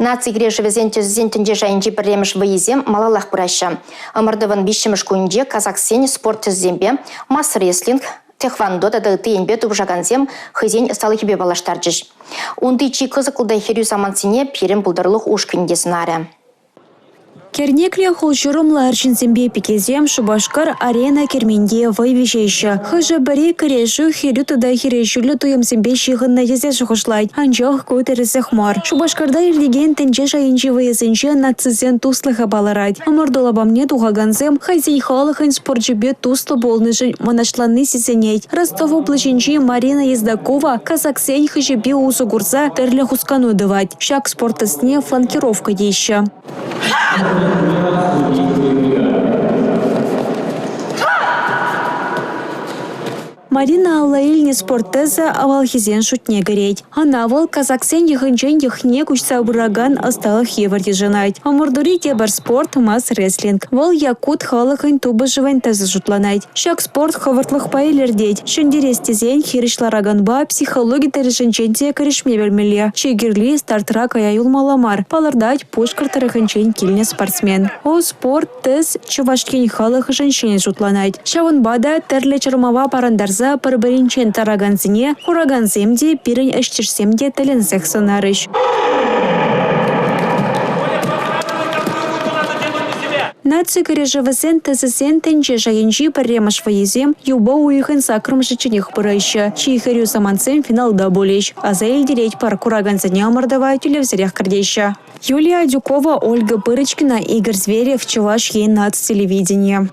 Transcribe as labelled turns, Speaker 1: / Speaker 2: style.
Speaker 1: Наци грешеве зентенде жайынжи біреміш вайызем малалақ бұрайшы. Амырдывын бишіміш күнде Казахстан спорт зембе, масс рестлинг, Техвандо да тыйынбе тубжаганзем хызен сталыхебе балаштар жиш. Унды чи кызыкылдай херю замансине пирен бұлдырлық уш күндесін ары.
Speaker 2: Кернекле холжурумла арчинзембе пикезем Шубашкар арена керменде вайвежейші. Хыжы бірі кірешу херюты да херешулі туемзембе шиғын надезе жұғышлайд. Анжақ көтересі хмар. Шубашкарда ерлеген тенже жайынжи вайызынжы нацизен туслыға баларад. Амардолабамне туғаганзем хайзей халықын спортжыбе туслы болныжын манашланы сесенейд. Ростов облачынжи Марина Ездакова Казахстан хыжыбе узу гурза тірлі хускану дывать. Шак спортысне фланкировка дейші. Марина Аллаильне спортеза авалхизен шутне гореть. Анавал Казахстан ехынчен ехне кучса бураган осталых еварди женать. Амурдури тебар спорт масс рестлинг. Вал якут халахын тубы живен теза жутланать. Шак спорт хавартлых пайлердеть. Шендерестезен хиришлараганба психологи терешенченте корешме вермеле. Чегерли стартра каяюл маламар. Палардать пушкар тарахынчен кильне спортсмен. О спорт тез чувашкен халах женщине жутланать. Шаванбада терле чармава парандарза парбаринчен тараганзине, хураганземде, пирень эштирсемде таленсех сонарыш. Наци корежевесен тезесен тенче жайынжи парремаш ваезем, юбо уйхын сакрым жиченех пырайшы. Чиихарю самансем финалда болеш. А за эльдереть пар кураганзине амардавай тюлевзерях кардеща. Юлия Дюкова, Ольга Пырочкина, Игорь Зверев, Чуваш ей нац телевидения.